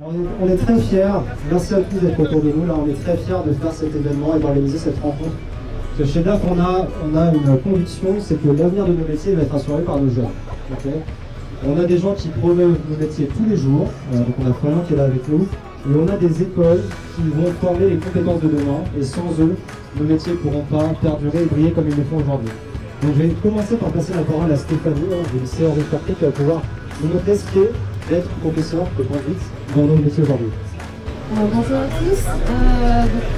On est très fiers, merci à tous d'être autour de nous, là on est très fiers de faire cet événement et d'organiser cette rencontre. Parce que chez DAF, on a une conviction, c'est que l'avenir de nos métiers va être assuré par nos jeunes. Okay, on a des gens qui promeuvent nos métiers tous les jours, donc on a Florian qui est là avec nous, et on a des écoles qui vont former les compétences de demain, et sans eux, nos métiers ne pourront pas perdurer et briller comme ils le font aujourd'hui. Donc je vais commencer par passer la parole à Stéphanie, du lycée Henri Cartier, qui va pouvoir nous montrer ce qu'est d'être professeur de conduite dans nos métiers aujourd'hui. Bonjour à tous,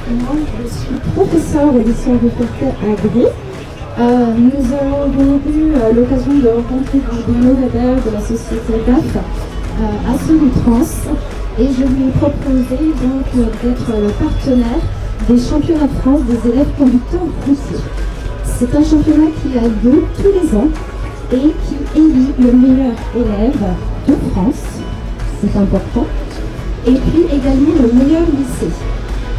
moi je suis professeure au lycée Henri Cartier à Gris. Nous avons donc eu l'occasion de rencontrer Bruno Weber de la société DAF à Solutrans et je lui ai proposé donc d'être le partenaire des championnats de France des élèves conducteurs routiers. C'est un championnat qui a lieu tous les ans et qui élit le meilleur élève de France, c'est important, et puis également le meilleur lycée.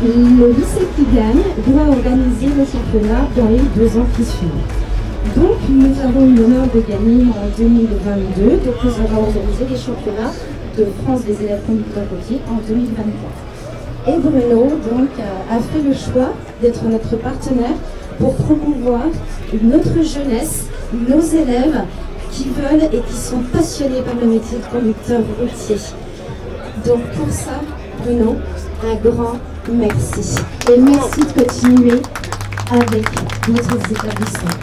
Le lycée qui gagne doit organiser le championnat dans les 2 ans qui suivent. Donc nous avons eu l'honneur de gagner en 2022, donc nous avons organisé les championnats de France des élèves conducteurs routiers en 2024. Et Bruno donc a fait le choix d'être notre partenaire pour promouvoir notre jeunesse, nos élèves qui veulent et qui sont passionnés par le métier de conducteur routier. Donc pour ça, Bruno, un grand merci. Et merci de continuer avec notre établissement.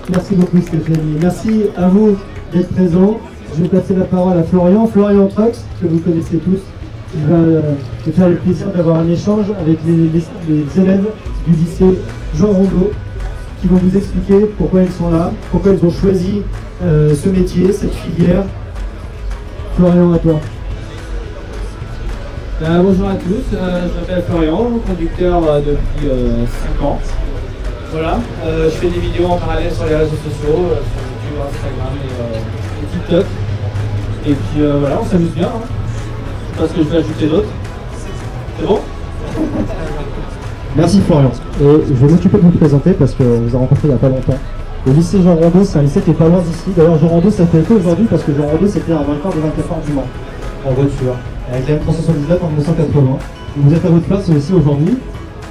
Merci beaucoup Stéphanie. Merci à vous d'être présents. Je vais passer la parole à Florian. Florian Trox, que vous connaissez tous, qui va me faire le plaisir d'avoir un échange avec les élèves du lycée Jean Rondeau, qui vont vous expliquer pourquoi ils sont là, pourquoi ils ont choisi ce métier, cette filière. Florian, à toi. Bonjour à tous, je m'appelle Florian, conducteur depuis 5 ans. Voilà, je fais des vidéos en parallèle sur les réseaux sociaux, sur YouTube, Instagram et TikTok. Et puis voilà, on s'amuse bien. Hein. Je sais pas ce que je vais ajouter d'autre. C'est bon? Merci Florian. Et je vais m'occuper de vous présenter parce qu'on vous a rencontré il n'y a pas longtemps. Le lycée Jean Rondeau, c'est un lycée qui est pas loin d'ici. D'ailleurs, Jean Rondeau, ça fait écho aujourd'hui parce que Jean Rondeau, c'était un vainqueur des 24 heures du Mans en voiture, avec la M379 en 1980. Vous êtes à votre place aussi aujourd'hui.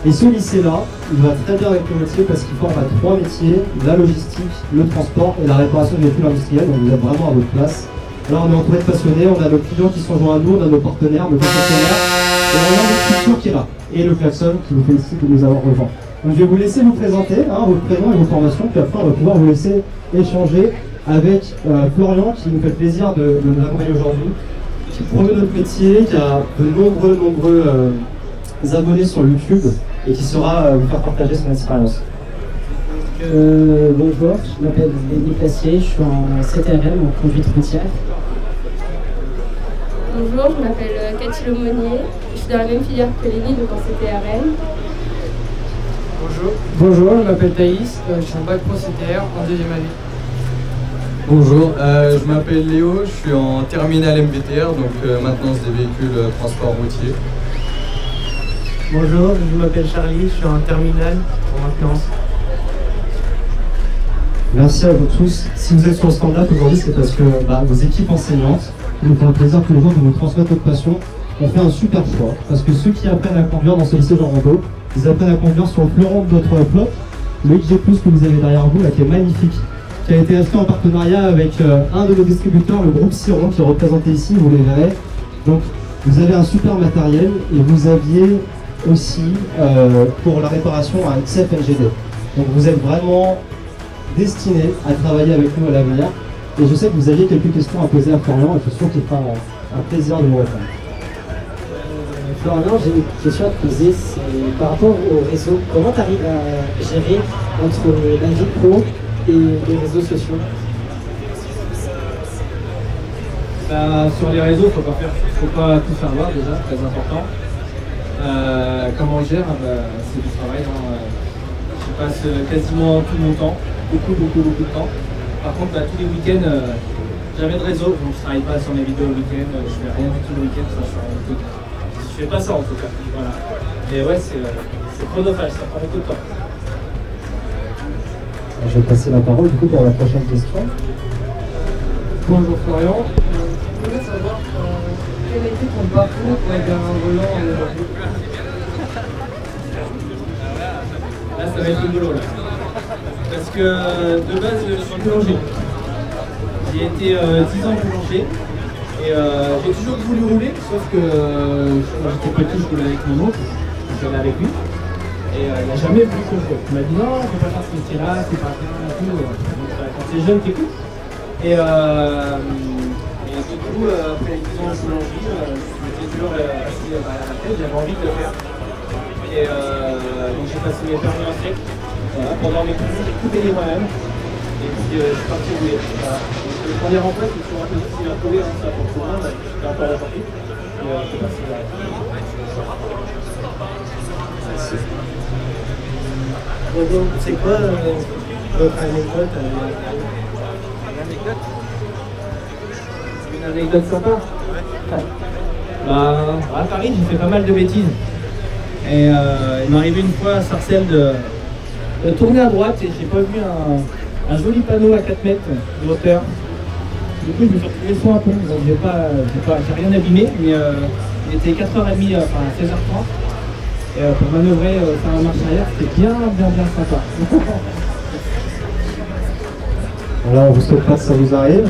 Et ce lycée-là, il va très bien avec le métier parce qu'il forme à 3 métiers, la logistique, le transport et la réparation des véhicules industriels. Donc vous êtes vraiment à votre place. Là, on est entouré de passionnés, on a nos clients qui sont joints à nous, on a nos partenaires, nos concessionnaires, et on a notre structure qui est là. Et le klaxon qui vous félicite de nous avoir rejoints. Donc je vais vous laisser vous présenter, votre prénom et vos formations, puis après on va pouvoir vous laisser échanger avec Florian, qui nous fait le plaisir de nous accompagner aujourd'hui, qui promeut notre métier, qui a de nombreux abonnés sur YouTube et qui saura vous faire partager son expérience. Bonjour, je m'appelle Denis Placier, je suis en CTRM, en conduite routière. Bonjour, je m'appelle Cathy Lemonnier, je suis dans la même filière que Lénie, donc en CTRM. Bonjour, je m'appelle Thaïs, je suis en bac pro CTR en 2e année. Bonjour, je m'appelle Léo, je suis en terminale MBTR, donc maintenance des véhicules transport routier. Bonjour, je m'appelle Charlie, je suis en terminale en maintenance. Merci à vous tous. Si vous êtes sur le stand-up aujourd'hui, c'est parce que vos équipes enseignantes, qui nous font le plaisir tous les jours de nous transmettre notre passion, ont fait un super choix. Parce que ceux qui apprennent à conduire dans ce lycée Jean Rondeau, ils apprennent à conduire sur le fleuron de notre flotte, le XG+, que vous avez derrière vous, là, qui est magnifique, qui a été acheté en partenariat avec un de nos distributeurs, le groupe Siron, qui est représenté ici, vous les verrez. Donc, vous avez un super matériel et vous aviez aussi, pour la réparation, un XF NGD. Donc, vous êtes vraiment destiné à travailler avec nous à l'avenir. Et je sais que vous aviez quelques questions à poser à Florian et je suis sûr qu'il fera un plaisir de vous répondre. Florian, j'ai une question à te poser, c'est par rapport au réseau. Comment tu arrives à gérer entre la vie pro et les réseaux sociaux? Sur les réseaux, faut pas tout faire voir déjà, très important. Comment on gère, c'est du travail. Je passe quasiment tout mon temps, beaucoup de temps. Par contre, tous les week-ends, jamais de réseau, donc je travaille pas sur mes vidéos le week-end, je fais rien du tout le week-end, ça je fais pas ça en tout cas. Voilà. Mais ouais, c'est chronophage, ça prend beaucoup de temps. Je vais passer la parole du coup pour la prochaine question. Bonjour Florian, voudrais savoir quel a été ton parcours pour être un volant aujourd'hui. Là, ça va être rigolo là. Parce que de base, je suis boulanger. J'ai été 10 ans boulanger. Et j'ai toujours voulu rouler, sauf que quand j'étais petit, je roulais avec mon oncle. J'allais avec lui. Et il n'a jamais voulu que je roule. Il m'a dit non, je ne peux pas faire ce métier-là, c'est pas bien et tout. Donc, quand t'es jeune, t'écoutes. Et du coup, après les 10 ans de boulangerie, je m'étais toujours assis à la tête, j'avais envie de le faire. Et donc j'ai passé mes permis en sec. Voilà, pendant mes cours, j'ai tout payé moi-même. Et puis je suis parti rouler. Voilà. Donc, le premier emploi, c'est toujours un peu difficile à trouver, hein, ça pour tout le monde. J'étais encore à la sortie. Et c'est passé là. Bonjour, c'est quoi votre anecdote Une anecdote sympa. Bah, à Paris, j'ai fait pas mal de bêtises. Et il m'est arrivé une fois à Sarcelles de tourner à droite et j'ai pas vu un joli panneau à 4 mètres de hauteur. Du coup, je me suis retrouvé sur un pont. Donc, j'ai rien abîmé, mais il était 4h30, enfin 16h30. Et pour manœuvrer faire un marche arrière, c'était bien sympa. Alors, on vous souhaite pas que ça vous arrive.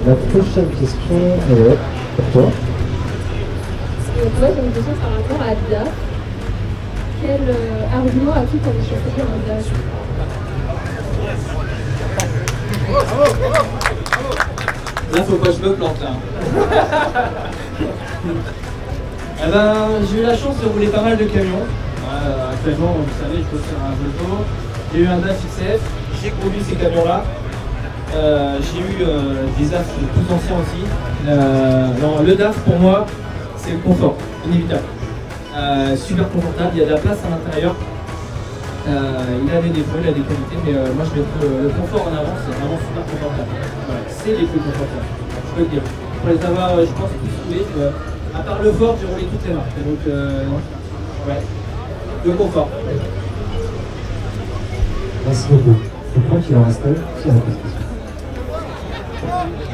La prochaine question est pour toi. Donc moi j'ai une question par rapport à DAF. Quel argument as-tu pour les choisir en DAF? Là, faut pas que je me plante là. Eh ben, j'ai eu la chance de rouler pas mal de camions. Actuellement, vous savez, je bosse sur un Volvo. J'ai eu un DAF XF, j'ai conduit ces camions-là. J'ai eu des DAF plus anciens aussi. Non, le DAF pour moi, c'est le confort, inévitable. Super confortable, il y a de la place à l'intérieur. Il a des défauts, il a des qualités, mais moi je mets le confort en avant, c'est vraiment super confortable. Voilà, c'est les plus confortables, je peux le dire. Pour les avoir, je pense, tous roulés. À part le Ford, j'ai roulé toutes les marques. Donc, ouais, le confort. Merci beaucoup. Je crois qu'il en reste un.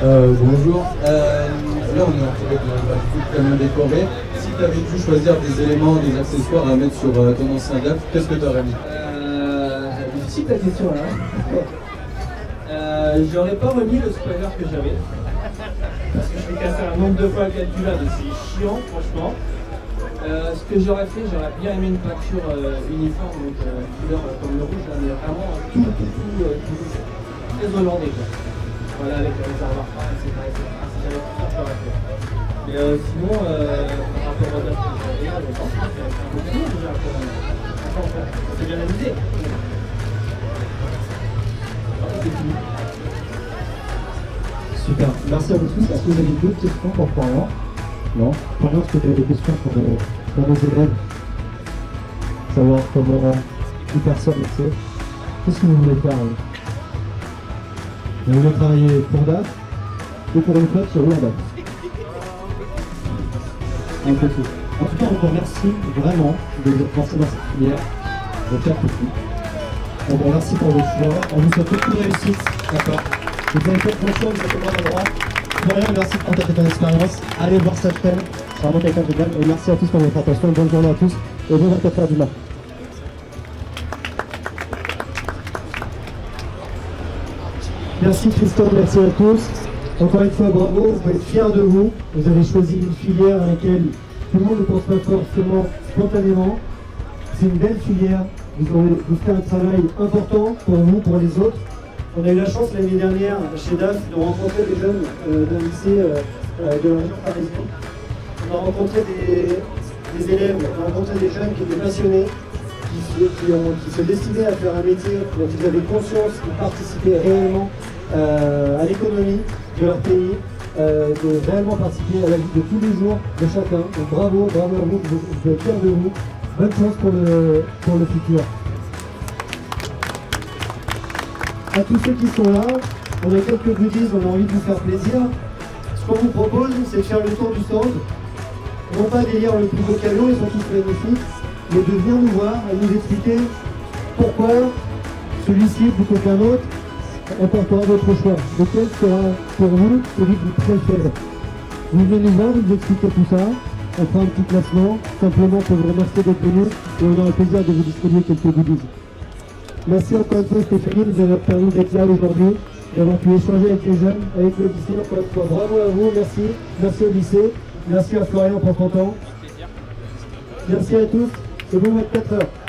Bonjour. Là, on est entouré de camions décorés. Si tu avais dû choisir des éléments, des accessoires à mettre sur ton ancien DAF, qu'est-ce que tu aurais mis? Difficile la question là. J'aurais pas remis le spoiler que j'avais. Parce que je l'ai cassé un nombre de fois incalculable et c'est chiant, franchement. Ce que j'aurais fait, j'aurais bien aimé une peinture uniforme, donc couleur comme le rouge, là, mais vraiment tout très hollandais. Quoi. Voilà, avec le réservoir, etc. Si j'avais tout ça, je l'aurais fait. Mais sinon, par rapport au DAF que j'avais, je pense que c'est un beau cadeau déjà. C'est bien amusé. C'est fini. Super, merci à vous tous. Est-ce que vous avez d'autres questions pour Florian? Non? Florian, est-ce que tu as des questions pour nos élèves? Savoir comment une personne, tu sais, qu'est-ce que vous voulez faire? Vous voulez travailler pour DAF ou pour une flotte sur roule en DAF? Un peu tout. En tout cas, on vous remercie vraiment de vous être lancé dans cette filière. Vos chers petits. On vous remercie pour vos choix. On vous souhaite beaucoup de réussite. D'accord. Vous avez fait le bon choix, vous êtes au bon endroit. Florian, merci de partager ton expérience. Allez voir cette chaîne. C'est vraiment quelqu'un de génial. Et merci à tous pour votre attention. Bonne journée à tous. Et bon 24h du Mans. Merci Christophe, merci à tous. Encore une fois, bravo. Vous pouvez être fiers de vous. Vous avez choisi une filière à laquelle tout le monde ne pense pas forcément spontanément. C'est une belle filière. Vous faites un travail important pour vous, pour les autres. On a eu la chance l'année dernière chez DAF de rencontrer des jeunes d'un lycée de la région parisienne. On a rencontré des élèves, on a rencontré des jeunes qui étaient passionnés, qui se destinaient à faire un métier dont ils avaient conscience, qui participaient réellement à l'économie de leur pays, de réellement participer à la vie de tous les jours de chacun. Donc bravo, bravo à vous, je suis fier de vous. Bonne chance pour le futur. À tous ceux qui sont là, on a quelques goodies, on a envie de vous faire plaisir. Ce qu'on vous propose, c'est de faire le tour du stand. Non pas d'élire le plus beau camion, ils sont tous magnifiques, mais de venir nous voir et nous expliquer pourquoi celui-ci plutôt qu'un autre est important votre choix. Lequel sera pour vous celui que vous préférez. Vous venez nous voir, vous expliquer tout ça. On fera un petit classement, simplement pour vous remercier d'être venus et on aura le plaisir de vous distribuer quelques goodies. Merci encore une fois Stéphanie de nous avoir permis d'être là aujourd'hui, d'avoir pu échanger avec les jeunes, avec le lycée. Encore une fois, bravo à vous, merci. Merci au lycée, merci à Florian pour ton temps. Merci à tous, c'est bon 24 heures.